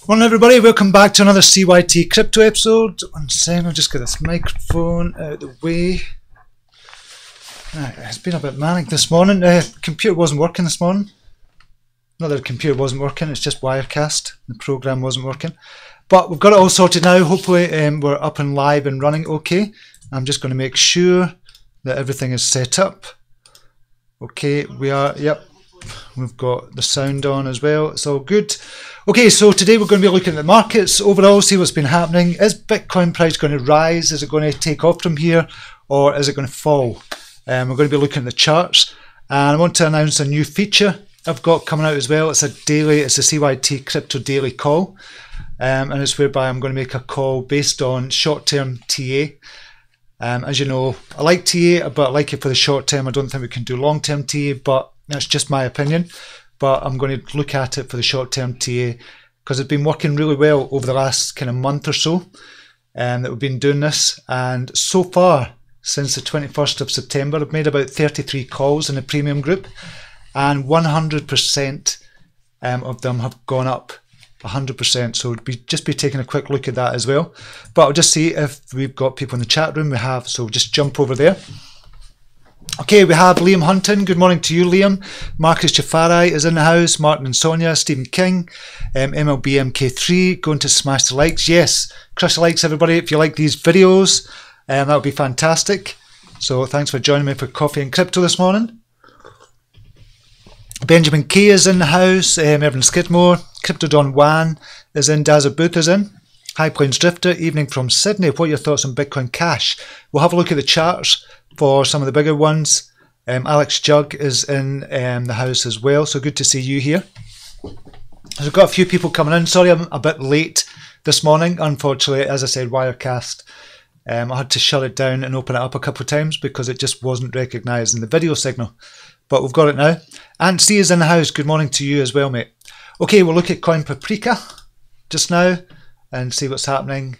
Morning everybody, welcome back to another CYT-Crypto episode. One second, I'll just get this microphone out of the way. Right, it's been a bit manic this morning. Computer wasn't working this morning. Not that the computer wasn't working, it's just Wirecast. The program wasn't working. But we've got it all sorted now. Hopefully we're up and live and running okay. I'm just going to make sure that everything is set up. Okay, we are, yep. We've got the sound on as well. It's all good. Okay, so today we're going to be looking at the markets overall, see what's been happening. Is Bitcoin price going to rise? Is it going to take off from here? Or is it going to fall? We're going to be looking at the charts. And I want to announce a new feature I've got coming out as well. It's a CYT-Crypto daily call. And it's whereby I'm going to make a call based on short-term TA. As you know, I like TA, but I like it for the short term. I don't think we can do long-term TA, but that's just my opinion. But I'm going to look at it for the short-term TA because it's been working really well over the last kind of month or so that we've been doing this. And so far, since the 21st of September, I've made about 33 calls in the premium group, and 100% of them have gone up. 100%, so just be taking a quick look at that as well. But I'll just see if we've got people in the chat room. We have, so just jump over there. Okay, we have Liam Hunton. Good morning to you, Liam. Marcus Jafari is in the house. Martin and Sonia, Stephen King, MLB MK3 going to smash the likes. Yes, crush the likes, everybody. If you like these videos, that would be fantastic. So thanks for joining me for Coffee and Crypto this morning. Benjamin K is in the house. Evan Skidmore. Crypto Don Wan is in. Dazzle Booth is in. High Plains Drifter, evening from Sydney. What are your thoughts on Bitcoin Cash? We'll have a look at the charts for some of the bigger ones. Alex Jug is in the house as well, so good to see you here. So we've got a few people coming in. Sorry I'm a bit late this morning. Unfortunately, as I said, Wirecast, I had to shut it down and open it up a couple of times because it just wasn't recognised in the video signal. But we've got it now. And C is in the house. Good morning to you as well, mate. Okay, we'll look at Coin Paprika just now and see what's happening.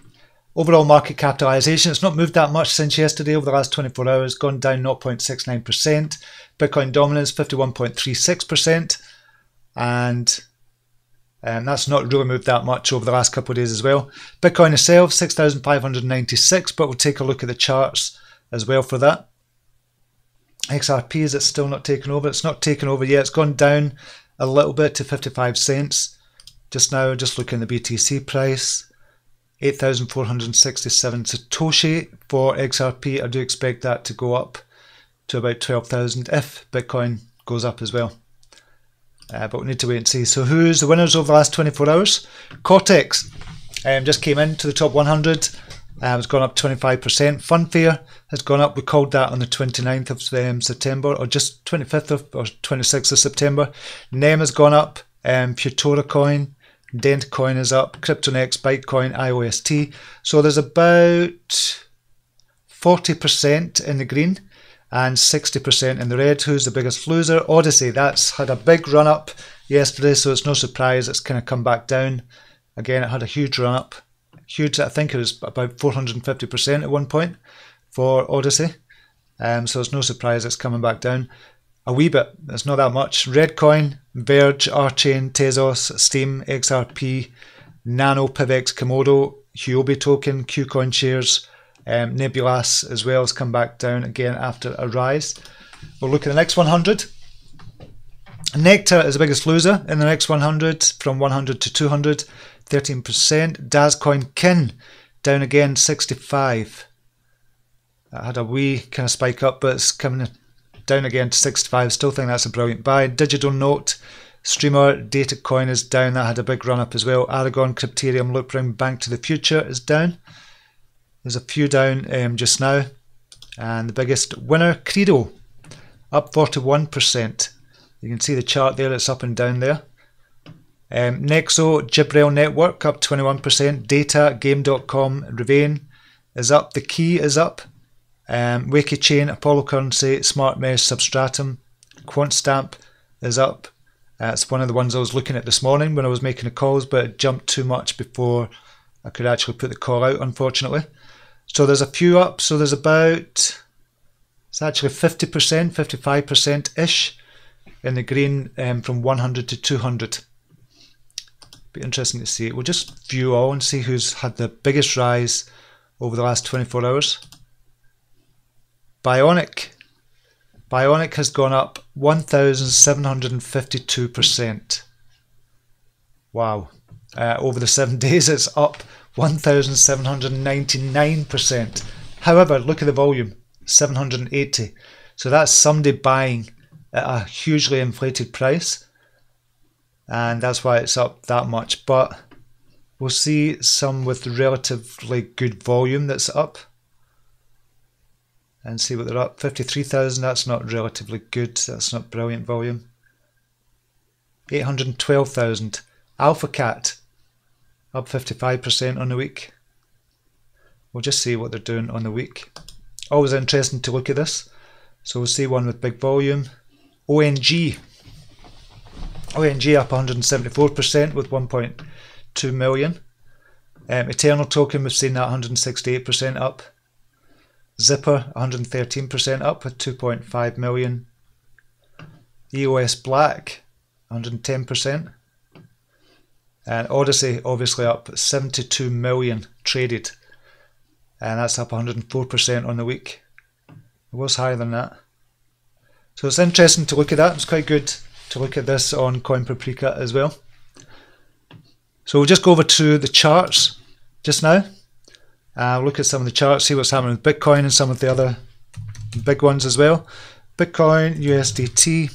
Overall market capitalisation, it's not moved that much since yesterday over the last 24 hours, gone down 0.69%. Bitcoin dominance, 51.36%. And that's not really moved that much over the last couple of days as well. Bitcoin itself, 6,596, but we'll take a look at the charts as well for that. XRP, is it still not taken over? It's not taken over yet. It's gone down a little bit to 55 cents. Just now, just looking at the BTC price, 8,467 Satoshi for XRP. I do expect that to go up to about 12,000 if Bitcoin goes up as well. But we need to wait and see. So who's the winners over the last 24 hours? Cortex just came into the top 100. It's gone up 25%. Funfair has gone up. We called that on the 29th of September, or just 25th or 26th of September. NEM has gone up. Futura Coin, Dent Coin is up. CryptoNext, Bytecoin, IOST. So there's about 40% in the green and 60% in the red. Who's the biggest loser? Odyssey. That's had a big run up yesterday, so it's no surprise it's kind of come back down. Again, it had a huge run up. Huge, I think it was about 450% at one point for Odyssey. So it's no surprise it's coming back down a wee bit. It's not that much. Redcoin, Verge, Archain, Tezos, Steam, XRP, Nano, Pivex, Komodo, Huobi token, Qcoin shares, Nebulas as well has come back down again after a rise. We'll look at the next 100. Nectar is the biggest loser in the next 100, from 100 to 200. 13%. Dazcoin Kin down again, 65. That had a wee kind of spike up, but it's coming down again to 65. Still think that's a brilliant buy. Digital Note, Streamer, Datacoin is down. That had a big run up as well. Aragon, Crypterium, Loopring, Bank to the Future is down. There's a few down just now. And the biggest winner, Credo, up 41%. You can see the chart there, it's up and down there. Nexo, Gibrel Network up 21%. Data, Game.com, Rivain is up. The Key is up. Wakey Chain, Apollo Currency, Smart Mesh, Substratum, QuantStamp is up. It's one of the ones I was looking at this morning when I was making the calls, but it jumped too much before I could actually put the call out, unfortunately. So there's a few up. So there's about, it's actually 50%, 55%-ish in the green from 100 to 200. Be interesting to see. We'll just view all and see who's had the biggest rise over the last 24 hours. Bionic. Bionic has gone up 1,752%. Wow. Over the 7 days it's up 1,799%. However, look at the volume, 780. So that's somebody buying at a hugely inflated price. And that's why it's up that much. But we'll see some with relatively good volume that's up. And see what they're up. 53,000, that's not relatively good. That's not brilliant volume. 812,000. AlphaCat up 55% on the week. We'll just see what they're doing on the week. Always interesting to look at this. So we'll see one with big volume. ONG. ONG up 174% with 1.2 million. Eternal Token, we've seen that 168% up. Zipper 113% up with 2.5 million. EOS Black 110%. And Odyssey obviously up 72 million traded. And that's up 104% on the week. It was higher than that. So it's interesting to look at that. It's quite good to look at this on CoinPaprika as well. So we'll just go over to the charts just now. Look at some of the charts, see what's happening with Bitcoin and some of the other big ones as well. Bitcoin, USDT.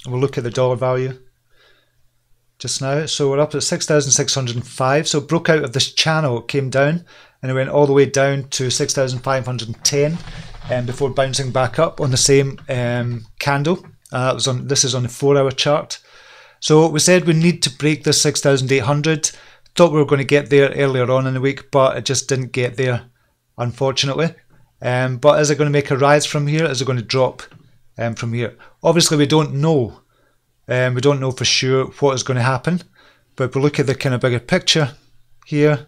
We'll look at the dollar value just now. So we're up at 6,605. So it broke out of this channel, it came down and it went all the way down to 6,510 before bouncing back up on the same candle. This is on the 4-hour chart. So we said we need to break this 6,800. Thought we were going to get there earlier on in the week, but it just didn't get there, unfortunately. But is it going to make a rise from here? Is it going to drop from here? Obviously, we don't know. We don't know for sure what is going to happen. But if we look at the kind of bigger picture here,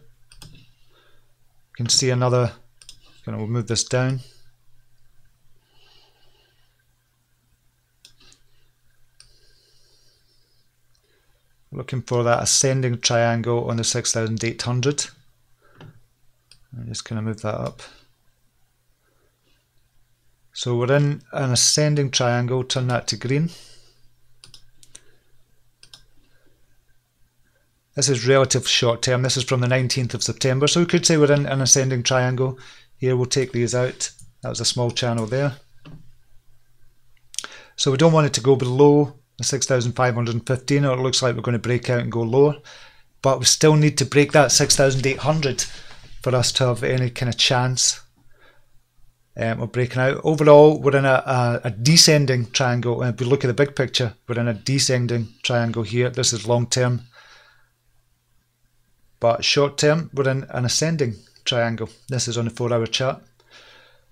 you can see another. We'll move this down. Looking for that ascending triangle on the 6,800. I'm just going to move that up. So we're in an ascending triangle, turn that to green. This is relative short term, this is from the 19th of September, so we could say we're in an ascending triangle. Here we'll take these out, that was a small channel there. So we don't want it to go below 6,515, or it looks like we're going to break out and go lower, but we still need to break that 6,800 for us to have any kind of chance of breaking out. Overall, we're in a descending triangle, and if we look at the big picture, we're in a descending triangle here. This is long term, but short term we're in an ascending triangle. This is on the 4-hour chart.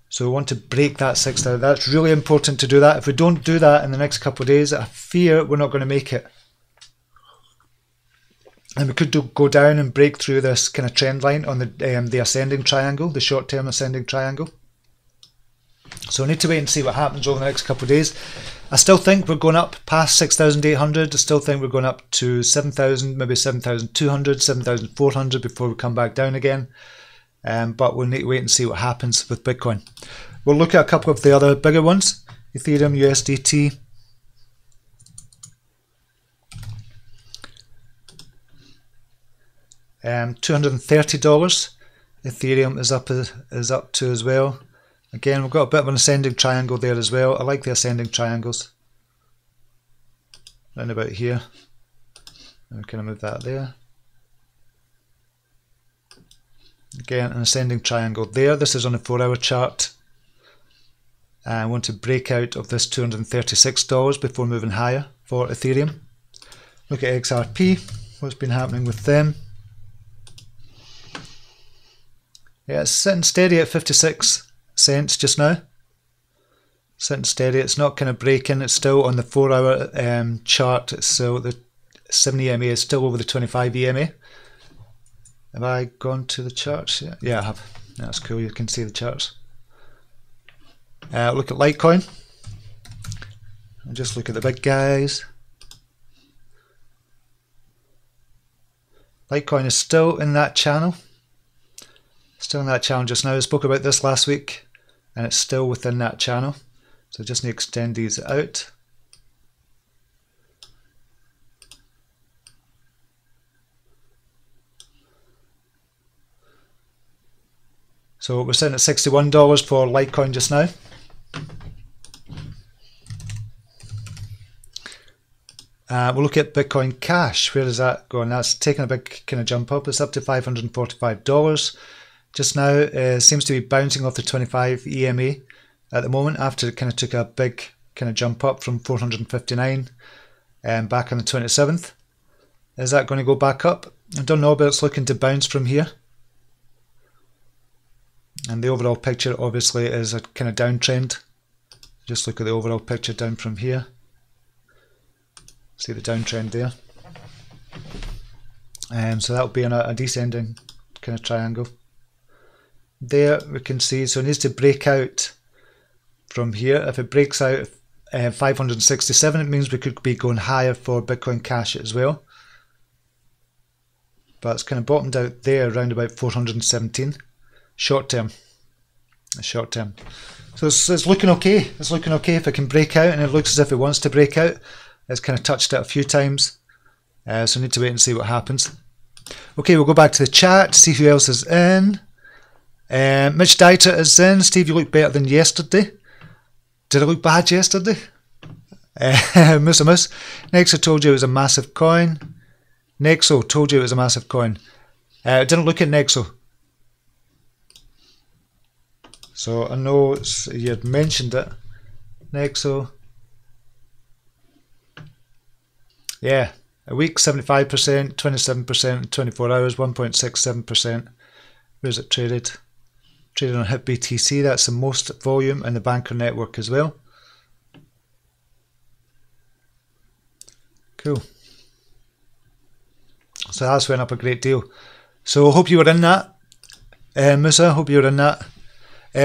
So we want to break that 6,000. That's really important to do that. If we don't do that in the next couple of days, I fear we're not going to make it. And we could go down and break through this kind of trend line on the ascending triangle, the short-term ascending triangle. So we need to wait and see what happens over the next couple of days. I still think we're going up past 6,800. I still think we're going up to 7,000, maybe 7,200, 7,400 before we come back down again. But we'll need to wait and see what happens with Bitcoin. We'll look at a couple of the other bigger ones. Ethereum, USDT. $230. Ethereum is up to as well. Again, we've got a bit of an ascending triangle there as well. I like the ascending triangles. Round about here. I'm going to move that there. Again, an ascending triangle there. This is on a 4-hour chart. I want to break out of this $236 before moving higher for Ethereum. Look at XRP, what's been happening with them. Yeah, it's sitting steady at 56 cents just now. Sitting steady, it's not kind of breaking, it's still on the 4-hour chart, so the 7 EMA is still over the 25 EMA. Have I gone to the charts yet? Yeah, I have. That's cool, you can see the charts. Look at Litecoin. I'll just look at the big guys. Litecoin is still in that channel. Still in that channel just now. I spoke about this last week, and it's still within that channel. So I just need to extend these out. So we're sitting at $61 for Litecoin just now. We'll look at Bitcoin Cash. Where is that going? That's taking a big kind of jump up. It's up to $545 just now. Seems to be bouncing off the 25 EMA at the moment after it kind of took a big kind of jump up from 459 back on the 27th. Is that going to go back up? I don't know, but it's looking to bounce from here. And the overall picture obviously is a kind of downtrend. Just look at the overall picture down from here. See the downtrend there. So that'll be in a descending kind of triangle. There we can see, so it needs to break out from here. If it breaks out 567, it means we could be going higher for Bitcoin Cash as well. But it's kind of bottomed out there around about 417. Short term. So it's looking okay. It's looking okay if it can break out, and it looks as if it wants to break out. It's kind of touched it a few times. So I need to wait and see what happens. Okay, we'll go back to the chat, see who else is in. Mitch Dieter is in. Steve, you look better than yesterday. Did I look bad yesterday? Moose. Nexo told you it was a massive coin. Nexo told you it was a massive coin. I didn't look at Nexo. So I know you had mentioned it. Nexo. Yeah, a week 75%, 27%, 24 hours 1.67%. Where's it traded? Traded on HIT BTC. That's the most volume in the banker network as well. Cool. So that's went up a great deal. So I hope you were in that. Musa, hope you were in that.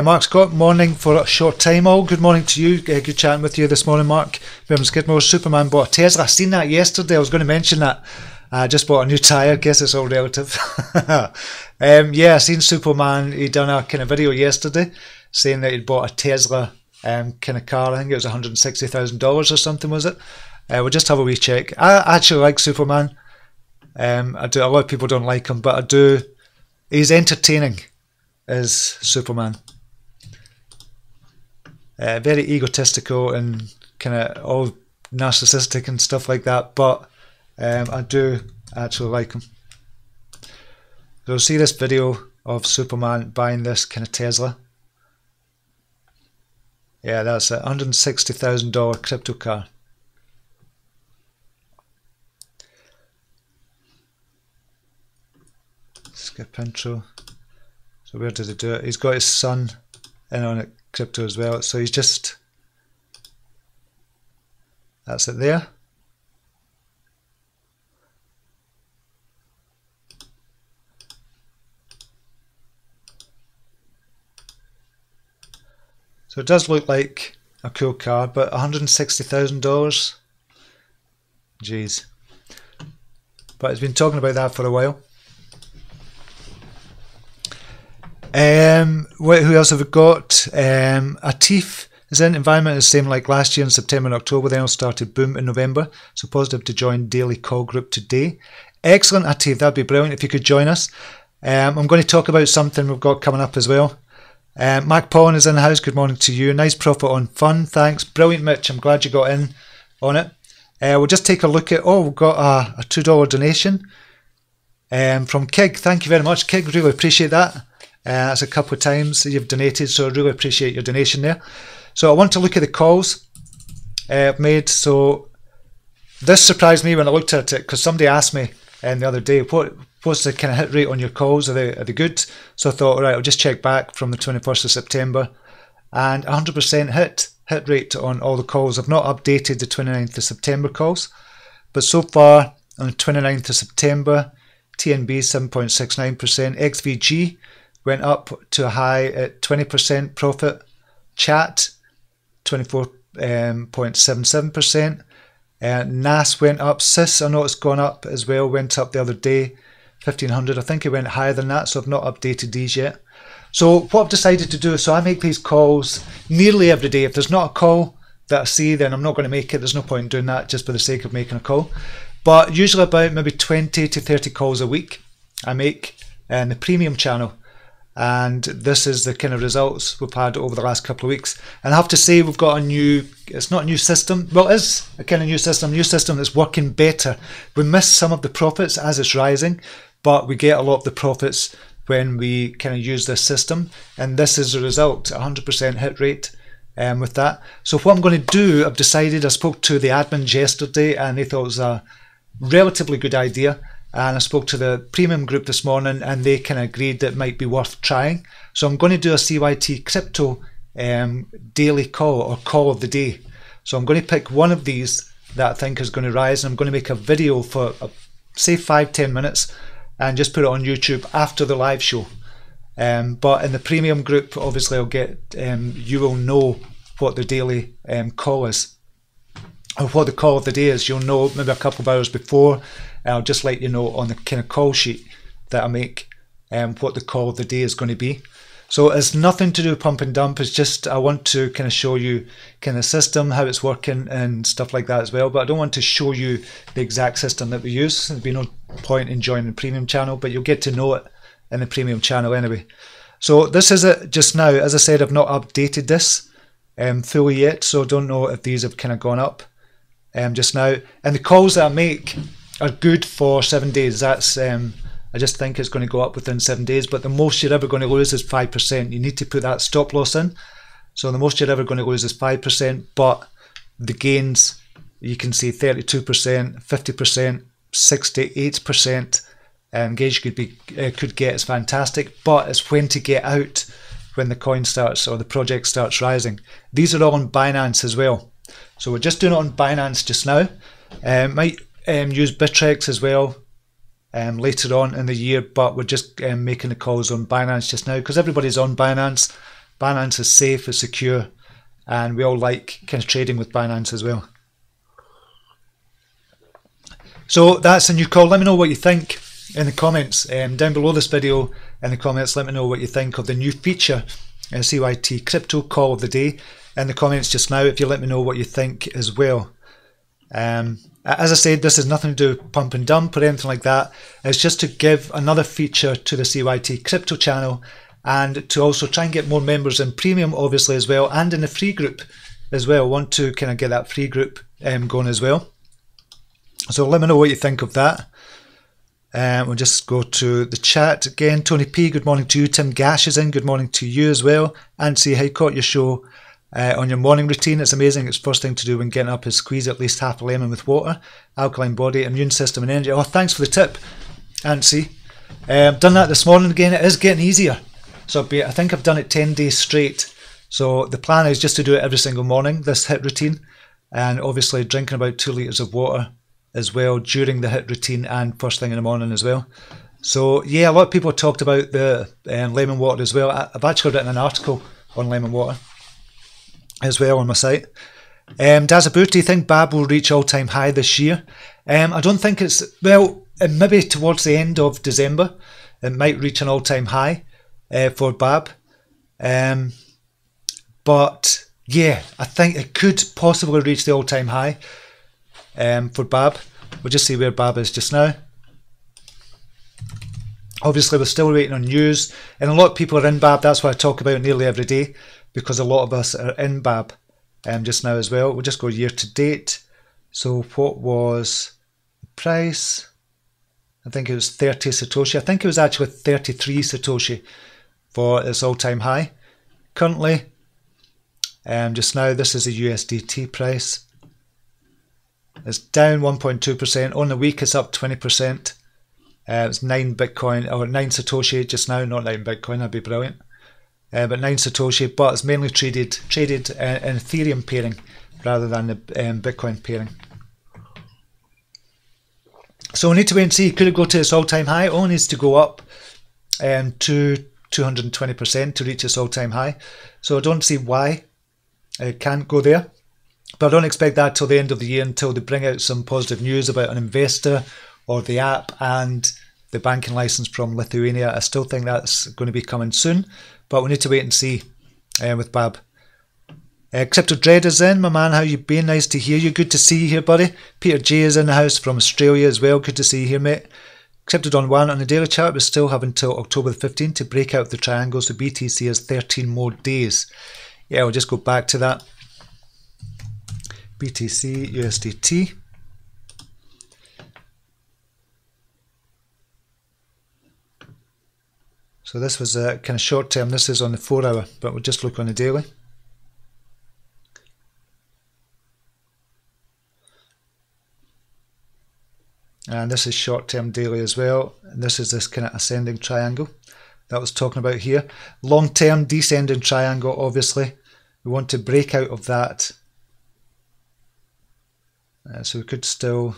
Mark Scott, morning for a short time all. Good morning to you. Good chatting with you this morning, Mark. Skidmore, Superman bought a Tesla. I seen that yesterday. I was going to mention that. I just bought a new tyre. Guess it's all relative. Yeah, I seen Superman. He done a kind of video yesterday saying that he'd bought a Tesla kind of car. I think it was $160,000 or something, was it? We'll just have a wee check. I actually like Superman. I do. A lot of people don't like him, but I do. He's entertaining as Superman. Very egotistical and kind of all narcissistic and stuff like that, but I do actually like him. So see this video of Superman buying this kind of Tesla. Yeah, that's a $160,000 crypto car. Skip intro. So where did he do it? He's got his son in on it, crypto as well. So he's just, that's it there. So it does look like a cool car, but $160,000. Jeez. But he's been talking about that for a while. Who else have we got? Atif is in. Environment is the same like last year in September and October. Then it started boom in November. So positive to join daily call group today. Excellent, Atif. That'd be brilliant if you could join us. I'm going to talk about something we've got coming up as well. Mac Pawn is in the house. Good morning to you. Nice profit on fun. Thanks. Brilliant, Mitch. I'm glad you got in on it. We'll just take a look at, we've got a $2 donation from Kig. Thank you very much, Kig. Really appreciate that. That's a couple of times that you've donated, so I really appreciate your donation there. So I want to look at the calls I've made. So this surprised me when I looked at it, because somebody asked me the other day, what's the kind of hit rate on your calls? Are they good? So I thought, all right, I'll just check back from the 21st of September, and 100% hit rate on all the calls. I've not updated the 29th of September calls, but so far on the 29th of September, TNB 7.69%, XVG went up to a high at 20% profit. Chat 24.77%. NAS went up. SIS, I know it's gone up as well, went up the other day 1500. I think it went higher than that, so I've not updated these yet. So what I've decided to do, so I make these calls nearly every day. If there's not a call that I see, then I'm not going to make it. There's no point in doing that just for the sake of making a call. But usually about maybe 20 to 30 calls a week I make in the premium channel. And this is the kind of results we've had over the last couple of weeks. And I have to say, we've got a new, it's not a new system, well, it is a kind of new system that's working better. We miss some of the profits as it's rising, but we get a lot of the profits when we kind of use this system. And this is the result, 100% hit rate with that. So what I'm going to do, I've decided, I spoke to the admins yesterday and they thought it was a relatively good idea. And I spoke to the premium group this morning and they kind of agreed that it might be worth trying. So I'm going to do a CYT-Crypto daily call, or call of the day. So I'm going to pick one of these that I think is going to rise, and I'm going to make a video for say 5-10 minutes and just put it on YouTube after the live show. But in the premium group, obviously I'll get, you will know what the daily call is, or what the call of the day is. You'll know maybe a couple of hours before. I'll just let you know on the kind of call sheet that I make what the call of the day is going to be. So it's nothing to do with pump and dump. It's just I want to kind of show you kind of system, how it's working and stuff like that as well. But I don't want to show you the exact system that we use. There'd be no point in joining the premium channel, but you'll get to know it in the premium channel anyway. So this is it just now. As I said, I've not updated this fully yet, so I don't know if these have kind of gone up just now. And the calls that I make are good for 7 days. That's I just think it's going to go up within 7 days, but the most you're ever going to lose is 5%. You need to put that stop loss in. So the most you're ever going to lose is 5%, but the gains, you can see 32%, 50%, 68%, and gains could get is fantastic, but it's when to get out when the coin starts or the project starts rising. These are all on Binance as well. So we're just doing it on Binance just now. Might use Bittrex as well later on in the year, but we're just making the calls on Binance just now because everybody's on Binance. Binance is safe, it's secure, and we all like kind of trading with Binance as well. So that's a new call. Let me know what you think in the comments down below this video. In the comments, let me know what you think of the new feature, CYT-Crypto call of the day, in the comments just now, if you let me know what you think as well. As I said, this has nothing to do with pump and dump or anything like that. It's just to give another feature to the CYT-Crypto channel, and to also try and get more members in premium obviously as well, and in the free group as well. I want to kind of get that free group going as well. So let me know what you think of that. We'll just go to the chat again. Tony P, good morning to you. Tim Gash is in, good morning to you as well. And see how you caught your show on your morning routine. It's amazing. It's first thing to do when getting up is squeeze at least half a lemon with water. Alkaline body, immune system and energy. Oh, thanks for the tip, Antsy. I've done that this morning again. It is getting easier. So I think I've done it 10 days straight. So the plan is just to do it every single morning, this HIIT routine. And obviously drinking about 2 litres of water as well during the HIIT routine and first thing in the morning as well. So yeah, a lot of people talked about the lemon water as well. I've actually written an article on lemon water as well on my site. Dazaboot, do you think BABB will reach all-time high this year? I don't think it's, well, maybe towards the end of December it might reach an all-time high for BABB. But yeah, I think it could possibly reach the all-time high for BABB. We'll just see where BABB is just now. Obviously we're still waiting on news, and a lot of people are in BABB. That's what I talk about nearly every day, because a lot of us are in BABB just now as well. We'll just go year to date. So what was the price? I think it was 30 Satoshi. I think it was actually 33 Satoshi for its all-time high. Currently, just now, this is a USDT price. It's down 1.2%. On the week, it's up 20%. It's 9 Bitcoin, or 9 Satoshi just now, not 9 Bitcoin, that'd be brilliant. But 9 Satoshi, but it's mainly traded in Ethereum pairing rather than the Bitcoin pairing. So we need to wait and see. Could it go to its all-time high? It only needs to go up to 220% to reach its all-time high. So I don't see why it can't go there. But I don't expect that till the end of the year, until they bring out some positive news about an investor or the app and the banking license from Lithuania. I still think that's going to be coming soon, but we need to wait and see with BABB. Crypto Dread is in. My man, how you been? Nice to hear you. Good to see you here, buddy. Peter J is in the house from Australia as well. Good to see you here, mate. Crypto Don 1 on the daily chart. We still have until October the 15th to break out the triangle, so BTC has 13 more days. Yeah, we'll just go back to that. BTC, USDT. So this was kind of short term. This is on the 4 hour, but we'll just look on the daily. And this is short term daily as well. And this is this kind of ascending triangle that I was talking about here. Long term descending triangle, obviously. We want to break out of that. So we could still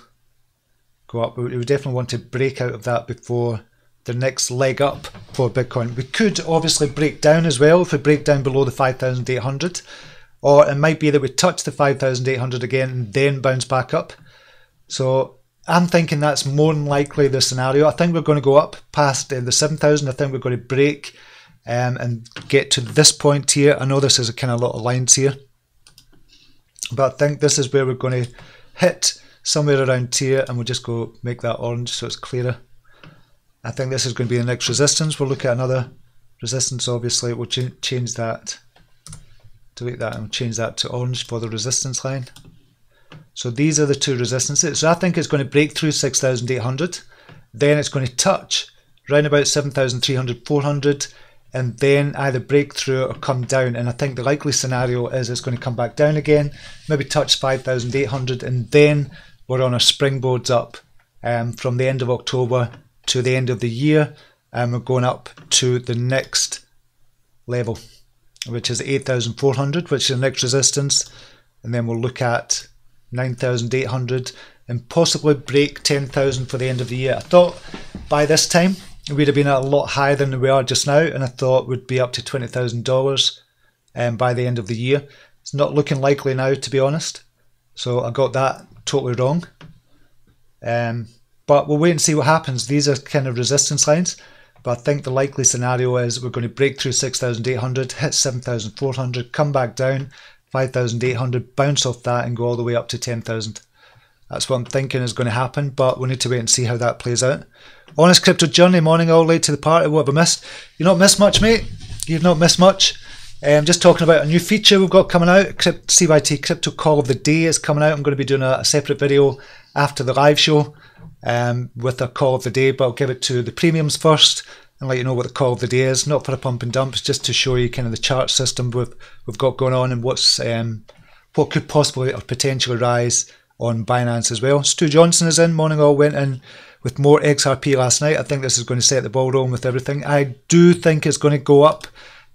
go up. We would definitely want to break out of that before the next leg up for Bitcoin. We could obviously break down as well if we break down below the 5,800. Or it might be that we touch the 5,800 again and then bounce back up. So I'm thinking that's more than likely the scenario. I think we're going to go up past the 7,000. I think we're going to break and get to this point here. I know this is a kind of lot of lines here, but I think this is where we're going to hit somewhere around here, and we'll just go make that orange so it's clearer. I think this is going to be the next resistance. We'll look at another resistance. Obviously, we'll change that, delete that, and we'll change that to orange for the resistance line. So these are the two resistances. So I think it's going to break through 6,800. Then it's going to touch around about 7,300, 400, and then either break through or come down. And I think the likely scenario is it's going to come back down again, maybe touch 5,800, and then we're on our springboards up from the end of October to the end of the year, and we're going up to the next level, which is 8,400, which is the next resistance, and then we'll look at 9,800 and possibly break 10,000 for the end of the year. I thought by this time we'd have been at a lot higher than we are just now, and I thought we'd be up to $20,000 by the end of the year. It's not looking likely now, to be honest, so I got that totally wrong. But we'll wait and see what happens. These are kind of resistance lines, but I think the likely scenario is we're going to break through 6,800, hit 7,400, come back down 5,800, bounce off that and go all the way up to 10,000. That's what I'm thinking is going to happen, but we need to wait and see how that plays out. Honest Crypto Journey, morning, all late to the party. What have I missed? You've not missed much, mate. You've not missed much. Just talking about a new feature we've got coming out. CYT-Crypto Call of the Day is coming out. I'm going to be doing a separate video after the live show with a Call of the Day, but I'll give it to the premiums first and let you know what the Call of the Day is. Not for a pump and dump, it's just to show you kind of the chart system we've got going on and what could possibly or potentially rise on Binance as well. Stu Johnson is in. Morning all. Went in with more XRP last night. I think this is going to set the ball rolling with everything. I do think it's going to go up,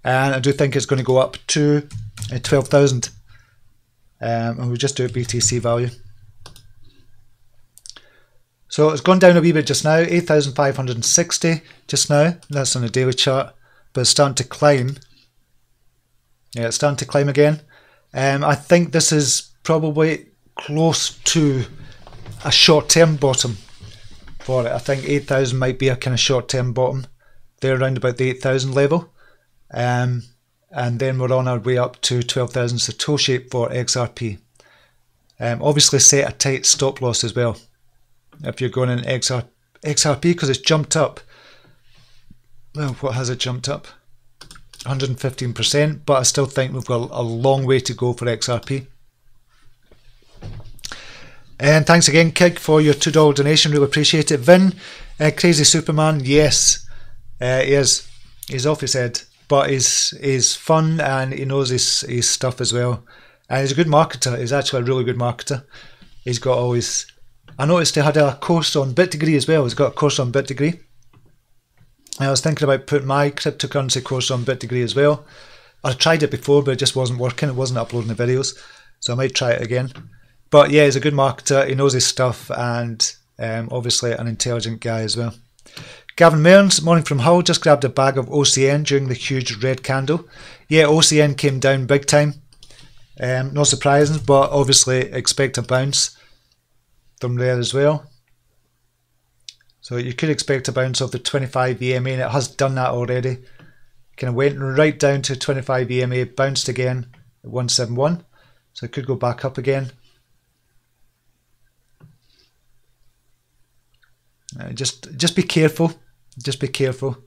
and I do think it's going to go up to 12,000. And we'll just do a BTC value. So it's gone down a wee bit just now, 8,560 just now. That's on the daily chart, but it's starting to climb. Yeah, it's starting to climb again. I think this is probably close to a short-term bottom for it. I think 8,000 might be a kind of short-term bottom. They're around about the 8,000 level. And then we're on our way up to 12,000 Satoshi for XRP. Obviously set a tight stop loss as well if you're going in XRP, because it's jumped up. Well, what has it jumped up? 115%, but I still think we've got a long way to go for XRP. And thanks again, Kig, for your $2 donation. Really appreciate it. Vin, Crazy Superman, yes, he is. He's off his head, but he's fun and he knows his stuff as well. And he's a good marketer. He's actually a really good marketer. He's got all his... I noticed he had a course on BitDegree as well. He's got a course on BitDegree. I was thinking about putting my cryptocurrency course on BitDegree as well. I tried it before, but it just wasn't working. It wasn't uploading the videos, so I might try it again. But yeah, he's a good marketer. He knows his stuff, and obviously an intelligent guy as well. Gavin Mearns, morning from Hull. Just grabbed a bag of OCN during the huge red candle. Yeah, OCN came down big time. No surprises, but obviously expect a bounce from there as well. So you could expect a bounce off the 25 EMA, and it has done that already. Kind of went right down to 25 EMA, bounced again at 171. So it could go back up again. Just be careful. Just be careful.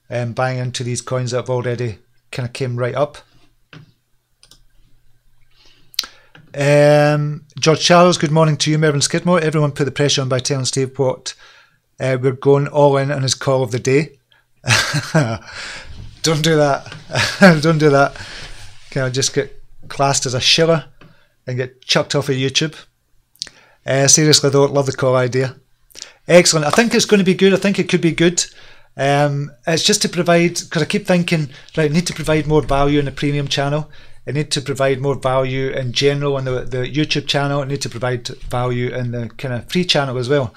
Buying into these coins that have already kind of came right up. George Charles, good morning to you. Mervyn Skidmore. Everyone put the pressure on by telling Steve what we're going all in on his call of the day. Don't do that. Don't do that. Can I just get classed as a shiller and get chucked off of YouTube? Seriously though, love the call idea. Excellent. I think it's going to be good. I think it could be good. It's just to provide, because I keep thinking, right, I need to provide more value in the premium channel. I need to provide more value in general on the YouTube channel. I need to provide value in the kind of free channel as well.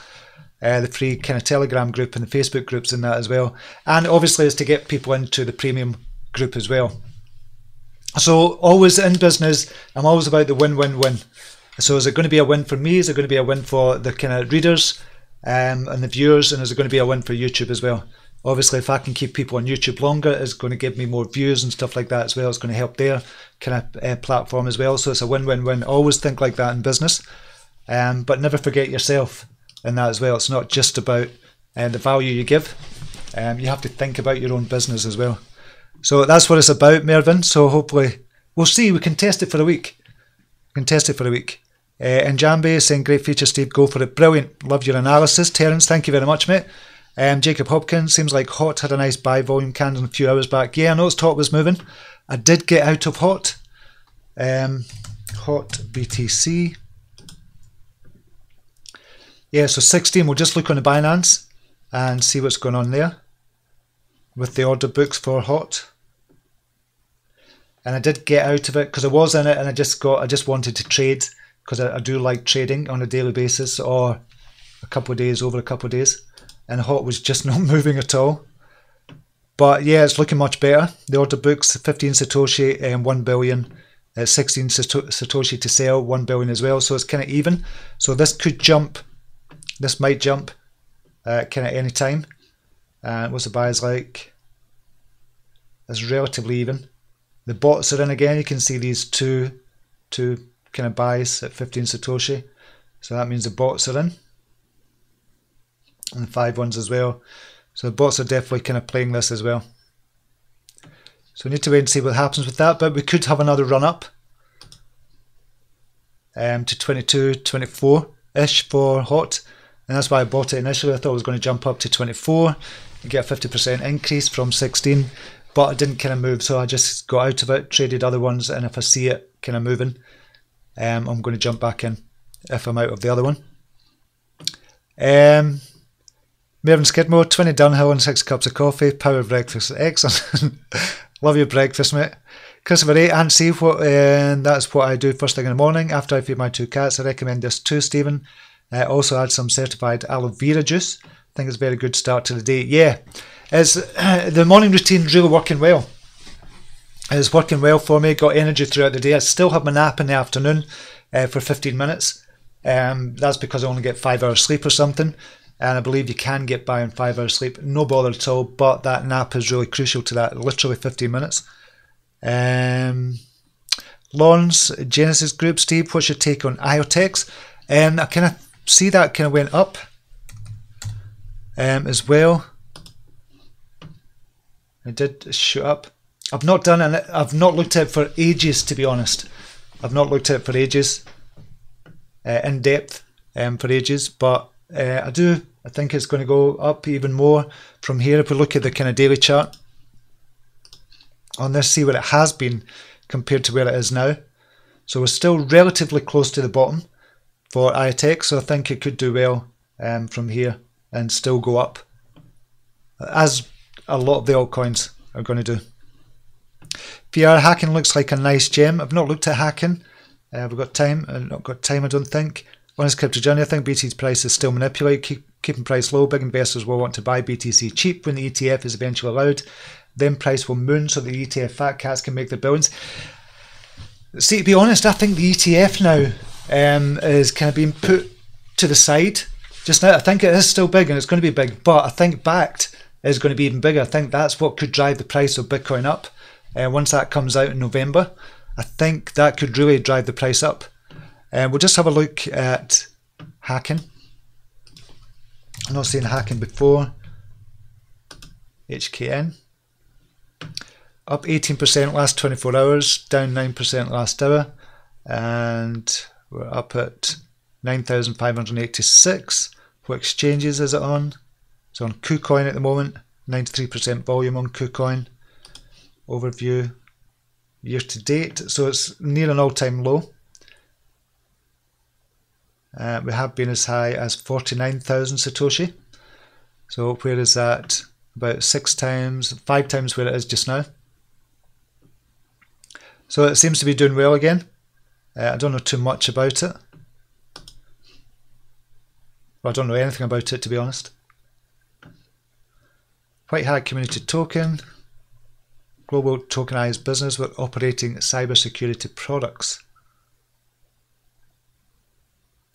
The free kind of Telegram group and the Facebook groups and that as well. And obviously it's to get people into the premium group as well. So always in business, I'm always about the win-win-win. So is it going to be a win for me? Is it going to be a win for the kind of readers and the viewers? And is it going to be a win for YouTube as well? Obviously, if I can keep people on YouTube longer, it's going to give me more views and stuff like that as well. It's going to help their kind of platform as well. So it's a win-win-win. Always think like that in business. But never forget yourself in that as well. It's not just about the value you give. You have to think about your own business as well. So that's what it's about, Mervyn. So hopefully, we'll see. We can test it for a week. We can test it for a week. And Jambi is saying, great feature, Steve. Go for it. Brilliant. Love your analysis. Terence, thank you very much, mate. Jacob Hopkins, seems like HOT had a nice buy volume candle a few hours back. Yeah, I noticed HOT was moving. I did get out of HOT. HOT BTC. Yeah, so 16, we'll just look on the Binance and see what's going on there with the order books for HOT. And I did get out of it because I was in it and I just wanted to trade because I do like trading on a daily basis or a couple of days, over a couple of days. And HOT was just not moving at all. But yeah, it's looking much better. The order books, 15 Satoshi and 1 billion, 16 Satoshi to sell, 1 billion as well. So it's kind of even. So this could jump. This might jump kind of any time. And what's the buys like? It's relatively even. The bots are in again. You can see these two kind of buys at 15 Satoshi. So that means the bots are in. And the 5 ones as well. So the bots are definitely kind of playing this as well. So we need to wait and see what happens with that. But we could have another run up to 22, 24-ish for HOT. And that's why I bought it initially. I thought it was going to jump up to 24 and get a 50% increase from 16. But it didn't kind of move. So I just got out of it, traded other ones. And if I see it kind of moving, I'm going to jump back in if I'm out of the other one. Mervyn Skidmore, 20 downhill and 6 cups of coffee. Power breakfast. Excellent. Love your breakfast, mate. Christopher A. And see what, that's what I do first thing in the morning. After I feed my 2 cats, I recommend this too, Stephen. Also add some certified aloe vera juice. I think it's a very good start to the day. Yeah, the morning routine really working well. It's working well for me. Got energy throughout the day. I still have my nap in the afternoon for 15 minutes. That's because I only get 5 hours sleep or something. And I believe you can get by on 5 hours sleep. No bother at all. But that nap is really crucial to that. Literally 15 minutes. Lawrence, Genesis Group. Steve, what's your take on IoTex? I kind of see that kind of went up as well. It did shoot up. I've not done it. I've not looked at it for ages, to be honest. I've not looked at it for ages, in depth, for ages. But I think it's going to go up even more from here. If we look at the kind of daily chart on this, see where it has been compared to where it is now. So we're still relatively close to the bottom for IoTex. So I think it could do well from here and still go up, as a lot of the altcoins are going to do. PR hacking looks like a nice gem. I've not looked at hacking. We've got time. Not got time, I don't think. Honest Crypto Journey, I think BTC's price is still manipulated, keeping price low. Big investors will want to buy BTC cheap when the ETF is eventually allowed. Then price will moon so the ETF fat cats can make their billions. See, to be honest, I think the ETF now is kind of being put to the side just now. I think it is still big and it's going to be big, but I think backed is going to be even bigger. I think that's what could drive the price of Bitcoin up. Once that comes out in November, I think that could really drive the price up. We'll just have a look at hacking. I'm not seeing hacking before. HKN. Up 18% last 24 hours, down 9% last hour. And we're up at 9,586. What exchanges is it on? It's on KuCoin at the moment. 93% volume on KuCoin. Overview year to date. So it's near an all-time low. We have been as high as 49,000 Satoshi. So where is that? About 5 times where it is just now. So it seems to be doing well again. I don't know too much about it. Well, I don't know anything about it, to be honest. White Hat Community Token. Global tokenized business with operating cybersecurity products.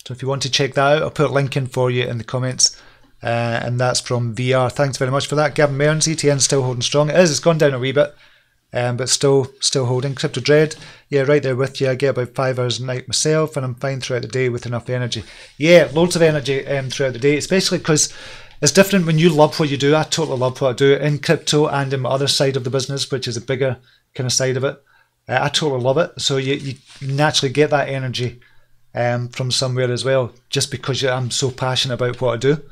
So if you want to check that out, I'll put a link in for you in the comments. And that's from VR. Thanks very much for that. Gavin Mearns, ETN still holding strong. It is, it's gone down a wee bit, but still holding. Crypto Dread, yeah, right there with you. I get about 5 hours a night myself, and I'm fine throughout the day with enough energy. Yeah, loads of energy throughout the day, especially because it's different when you love what you do. I totally love what I do in crypto and in my other side of the business, which is a bigger kind of side of it. I totally love it. So you naturally get that energy from somewhere as well, just because I'm so passionate about what I do.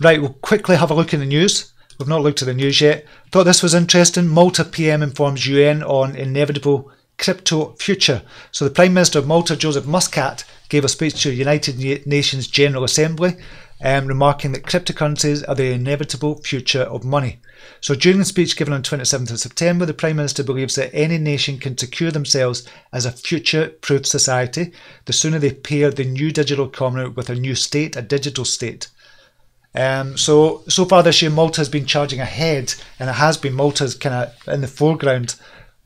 Right, we'll quickly have a look in the news. We've not looked at the news yet. Thought this was interesting. Malta PM informs UN on inevitable crypto future. So the Prime Minister of Malta, Joseph Muscat, gave a speech to the United Nations General Assembly, remarking that cryptocurrencies are the inevitable future of money. So during the speech given on 27th of September, the Prime Minister believes that any nation can secure themselves as a future-proof society the sooner they pair the new digital economy with a new state, a digital state. So far this year, Malta has been charging ahead, and it has been. Malta's kind of in the foreground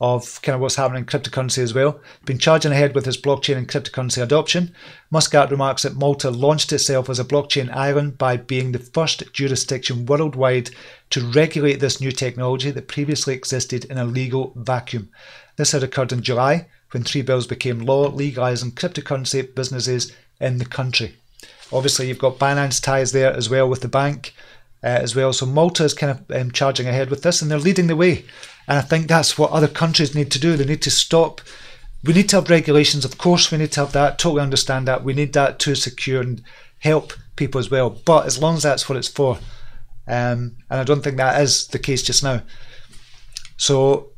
of kind of what's happening in cryptocurrency as well. Been charging ahead with its blockchain and cryptocurrency adoption. Muscat remarks that Malta launched itself as a blockchain island by being the first jurisdiction worldwide to regulate this new technology that previously existed in a legal vacuum. This had occurred in July, when 3 bills became law legalising cryptocurrency businesses in the country. Obviously, you've got Binance ties there as well with the bank as well. So Malta is kind of charging ahead with this, and they're leading the way. And I think that's what other countries need to do. They need to stop. We need to have regulations. Of course, we need to have that. Totally understand that. We need that to secure and help people as well. But as long as that's what it's for. And I don't think that is the case just now. So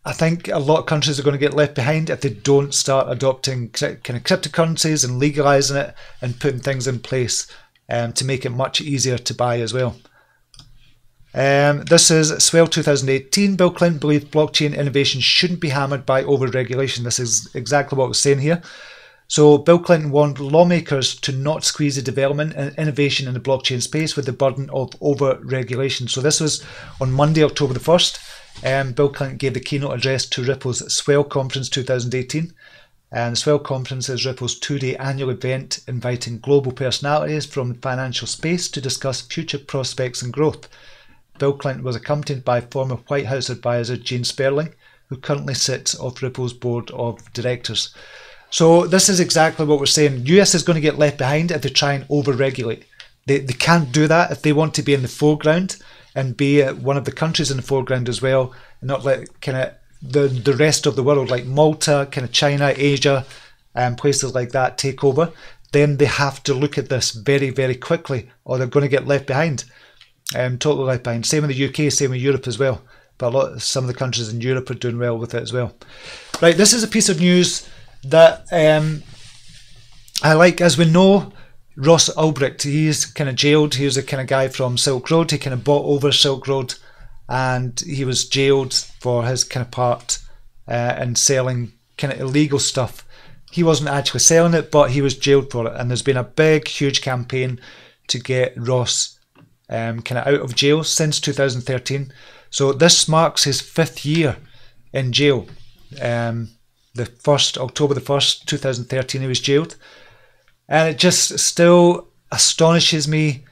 I think a lot of countries are going to get left behind if they don't start adopting kind of cryptocurrencies and legalising it and putting things in place to make it much easier to buy as well. This is Swell 2018. Bill Clinton believed blockchain innovation shouldn't be hammered by over-regulation. This is exactly what we're saying here. So Bill Clinton warned lawmakers to not squeeze the development and innovation in the blockchain space with the burden of over-regulation. So this was on Monday, October the 1st. Bill Clinton gave the keynote address to Ripple's Swell Conference 2018. And the Swell Conference is Ripple's 2-day annual event inviting global personalities from the financial space to discuss future prospects and growth. Bill Clinton was accompanied by former White House advisor Gene Sperling, who currently sits off Ripple's board of directors. So this is exactly what we're saying. The US is going to get left behind if they try and over-regulate. They can't do that if they want to be in the foreground and be one of the countries in the foreground as well, and not let kind of the rest of the world, like Malta, kind of China, Asia, and places like that take over. Then they have to look at this very, very quickly, or they're going to get left behind. Totally left behind. Same in the UK, same in Europe as well. But some of the countries in Europe are doing well with it as well. Right, this is a piece of news that I like. As we know, Ross Ulbricht, he's kind of jailed. He was a kind of guy from Silk Road. He kind of bought over Silk Road, and he was jailed for his kind of part in selling kind of illegal stuff. He wasn't actually selling it, but he was jailed for it. And there's been a big, huge campaign to get Ross kind of out of jail since 2013. So this marks his 5th year in jail. October the 1st, 2013, he was jailed. And it just still astonishes me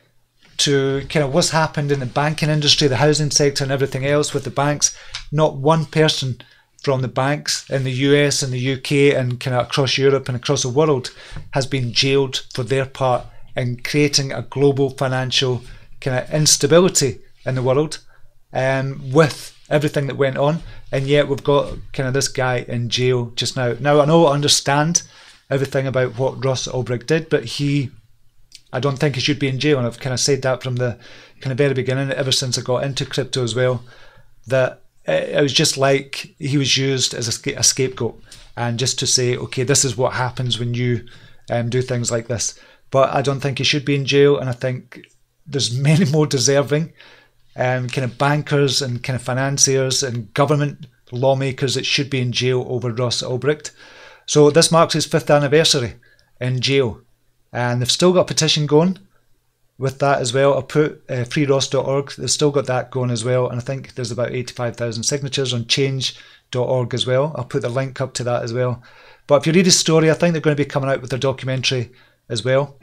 to kind of what's happened in the banking industry, the housing sector and everything else with the banks. Not one person from the banks in the US and the UK and kind of across Europe and across the world has been jailed for their part in creating a global financial kind of instability in the world, with everything that went on. And yet we've got kind of this guy in jail just now. Now, I know I understand everything about what Ross Ulbricht did, but I don't think he should be in jail. And I've kind of said that from the kind of very beginning, ever since I got into crypto as well, that it was just like he was used as a scapegoat, and just to say, okay, this is what happens when you do things like this. But I don't think he should be in jail, and I think there's many more deserving kind of bankers and kind of financiers and government lawmakers that should be in jail over Ross Ulbricht. So this marks his 5th anniversary in jail, and they've still got a petition going with that as well. I'll put freeross.org, they've still got that going as well, and I think there's about 85,000 signatures on change.org as well. I'll put the link up to that as well. But if you read his story, I think they're going to be coming out with their documentary as well.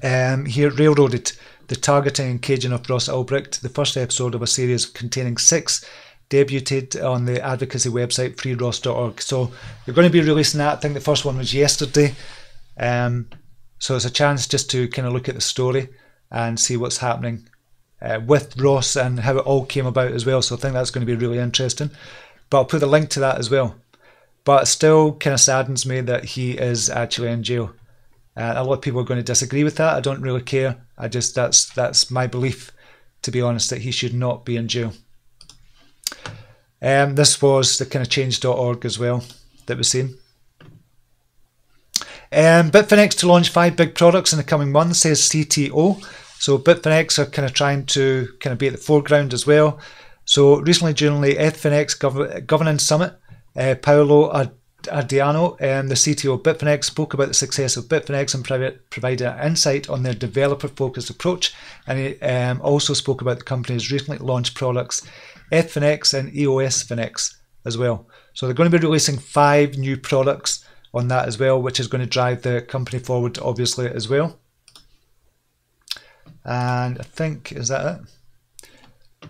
Here, Railroaded, the targeting and caging of Ross Ulbricht, the first episode of a series containing 6, debuted on the advocacy website freeross.org. So they're going to be releasing that. I think the first one was yesterday. So it's a chance just to kind of look at the story and see what's happening with Ross and how it all came about as well. So I think that's going to be really interesting. But I'll put the link to that as well. But it still kind of saddens me that he is actually in jail. A lot of people are going to disagree with that. I don't really care. That's my belief, to be honest, that he should not be in jail. This was the kind of change.org as well that was seen. Bitfinex to launch 5 big products in the coming months, says CTO. So Bitfinex are kind of trying to kind of be at the foreground as well. So recently during the Bitfinex Governance Summit, Paolo Ardiano, the CTO of Bitfinex, spoke about the success of Bitfinex and provided an insight on their developer-focused approach. And he also spoke about the company's recently launched products, Finex and EOS Finex as well. So they're going to be releasing 5 new products on that as well, which is going to drive the company forward, obviously, as well. And I think, is that it?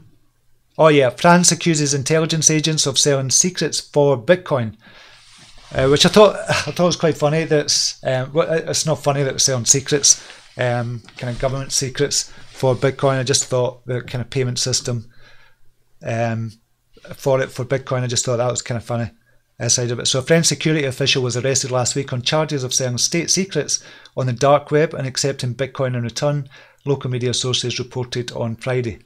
Oh yeah, France accuses intelligence agents of selling secrets for Bitcoin, which I thought was quite funny. That's well, it's not funny that they're selling secrets, kind of government secrets for Bitcoin. I just thought the kind of payment system for Bitcoin, I just thought that was kind of funny. Side of it. So a French security official was arrested last week on charges of selling state secrets on the dark web and accepting Bitcoin in return, local media sources reported on Friday.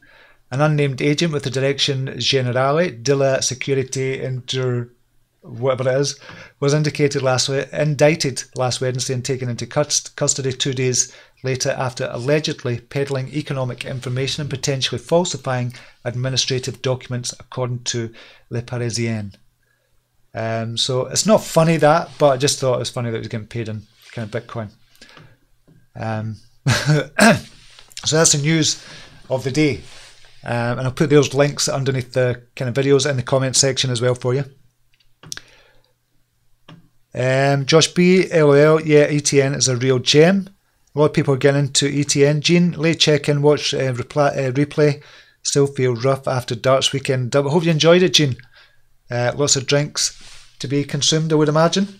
An unnamed agent with the Direction Générale de la Sécurité whatever it is, was indicted indicted last Wednesday and taken into custody 2 days later after allegedly peddling economic information and potentially falsifying administrative documents, according to Le Parisien. So it's not funny that, but I just thought it was funny that he was getting paid in kind of Bitcoin. So that's the news of the day. And I'll put those links underneath the kind of videos in the comment section as well for you. Josh B, LOL, yeah, ETN is a real gem. A lot of people are getting into ETN. Gene, late check-in, watch replay. Still feel rough after darts weekend. I hope you enjoyed it, Gene. Lots of drinks to be consumed, I would imagine.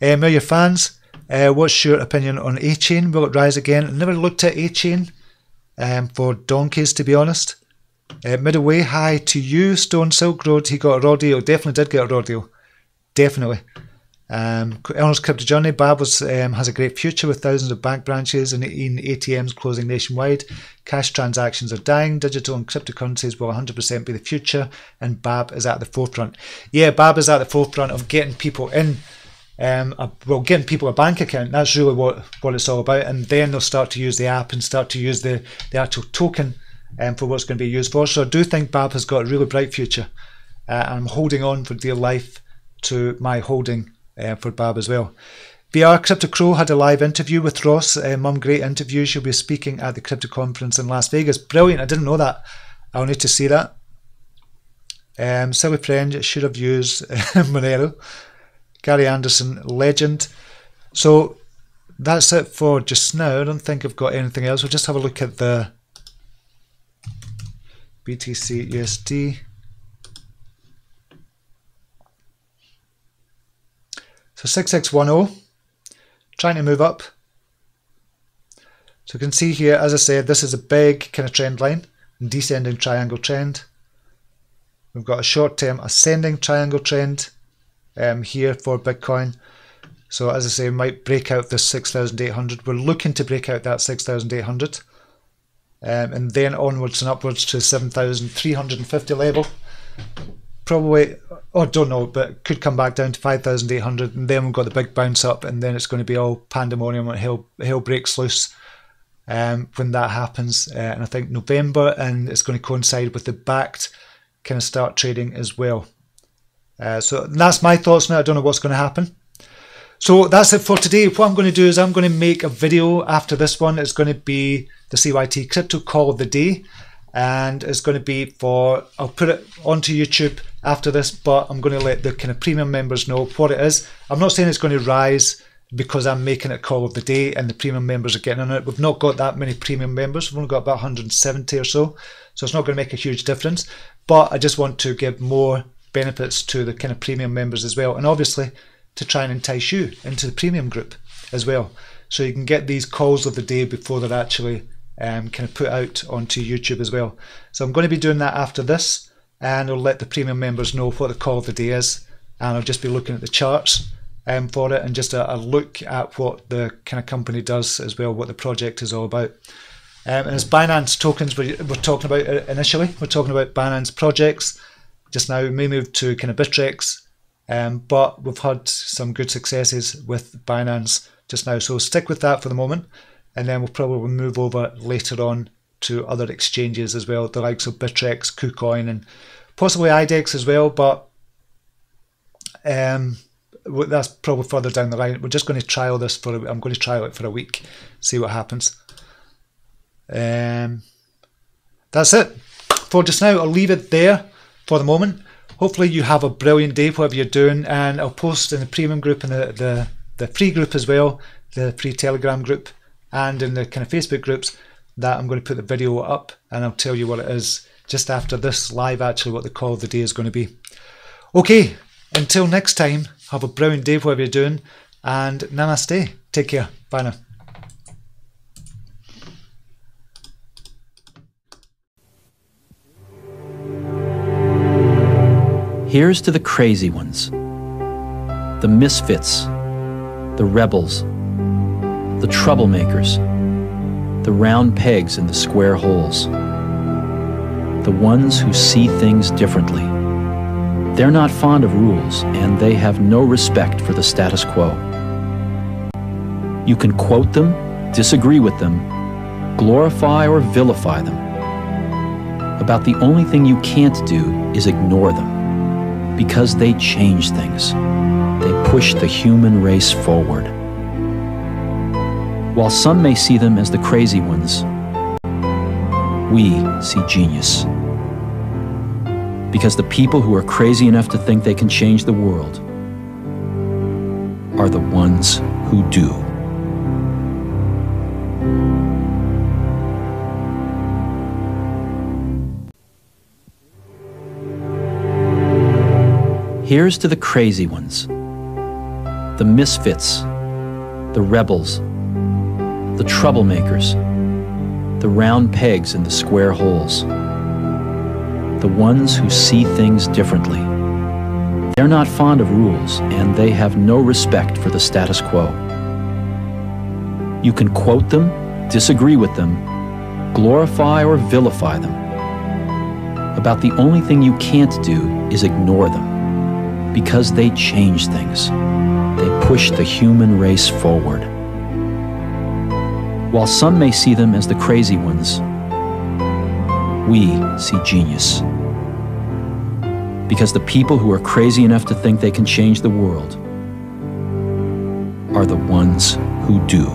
Are your fans? What's your opinion on A-Chain? Will it rise again? I never looked at A-Chain for donkeys, to be honest. Midway, hi to you. Stone Silk Road, he got a raw deal. Definitely did get a raw deal. Definitely. Eleanor's Crypto Journey, BABB has a great future with thousands of bank branches and ATMs closing nationwide. Cash transactions are dying. Digital and cryptocurrencies will 100% be the future, and BABB is at the forefront. Yeah, BABB is at the forefront of getting people in, getting people a bank account. That's really what it's all about, and then they'll start to use the app and start to use the actual token for what it's going to be used for. So I do think BABB has got a really bright future, and I'm holding on for dear life to my holding for BABB as well. VR Crypto Crow had a live interview with Ross. Mum, great interview. She'll be speaking at the crypto conference in Las Vegas. Brilliant. I didn't know that. I'll need to see that. Silly friend, should have used Monero. Gary Anderson, legend. So that's it for just now. I don't think I've got anything else. We'll just have a look at the BTC USD. So 6610, trying to move up. So you can see here, as I said, this is a big kind of trend line, descending triangle trend. We've got a short-term ascending triangle trend here for Bitcoin. So as I say, we might break out this 6,800. We're looking to break out that 6,800. And then onwards and upwards to 7,350 level. Probably, don't know, but could come back down to 5,800. And then we've got the big bounce up, and then it's going to be all pandemonium and hell breaks loose when that happens. And I think November, and it's going to coincide with the backed kind of start trading as well. So that's my thoughts now. I don't know what's going to happen. So that's it for today. What I'm going to do is I'm going to make a video after this one. It's going to be the CYT-Crypto call of the day. And it's going to be for, I'll put it onto YouTube after this, but I'm going to let the kind of premium members know what it is. I'm not saying it's going to rise because I'm making it call of the day and the premium members are getting on it. We've not got that many premium members. We've only got about 170 or so. So it's not going to make a huge difference. But I just want to give more benefits to the kind of premium members as well. And obviously, to try and entice you into the premium group as well. So you can get these calls of the day before they're actually kind of put out onto YouTube as well. So I'm going to be doing that after this, and I'll let the premium members know what the call of the day is, and I'll just be looking at the charts for it, and just a look at what the kind of company does as well, what the project is all about. And it's Binance tokens we're talking about initially. We're talking about Binance projects. Just now we may move to kind of Bittrex, but we've had some good successes with Binance just now, so stick with that for the moment, and then we'll probably move over later on to other exchanges as well, the likes of Bittrex, KuCoin, and possibly IDEX as well, but that's probably further down the line. We're just going to trial this I'm going to trial it for a week, see what happens. That's it for just now. I'll leave it there for the moment. Hopefully you have a brilliant day, whatever you're doing, and I'll post in the premium group and the free group as well, the free Telegram group, and in the kind of Facebook groups, that I'm going to put the video up, and I'll tell you what it is just after this live, actually, what the call of the day is going to be. Okay, until next time, have a brilliant day, whatever you're doing, and namaste. Take care. Bye now. Here's to the crazy ones, the misfits, the rebels, the troublemakers, the round pegs in the square holes, the ones who see things differently. They're not fond of rules, and they have no respect for the status quo. You can quote them, disagree with them, glorify or vilify them. About the only thing you can't do is ignore them. Because they change things. They push the human race forward. While some may see them as the crazy ones, we see genius. Because the people who are crazy enough to think they can change the world are the ones who do. Here's to the crazy ones, the misfits, the rebels, the troublemakers, the round pegs in the square holes, the ones who see things differently. They're not fond of rules, and they have no respect for the status quo. You can quote them, disagree with them, glorify or vilify them. About the only thing you can't do is ignore them. Because they change things. They push the human race forward. While some may see them as the crazy ones, we see genius. Because the people who are crazy enough to think they can change the world are the ones who do.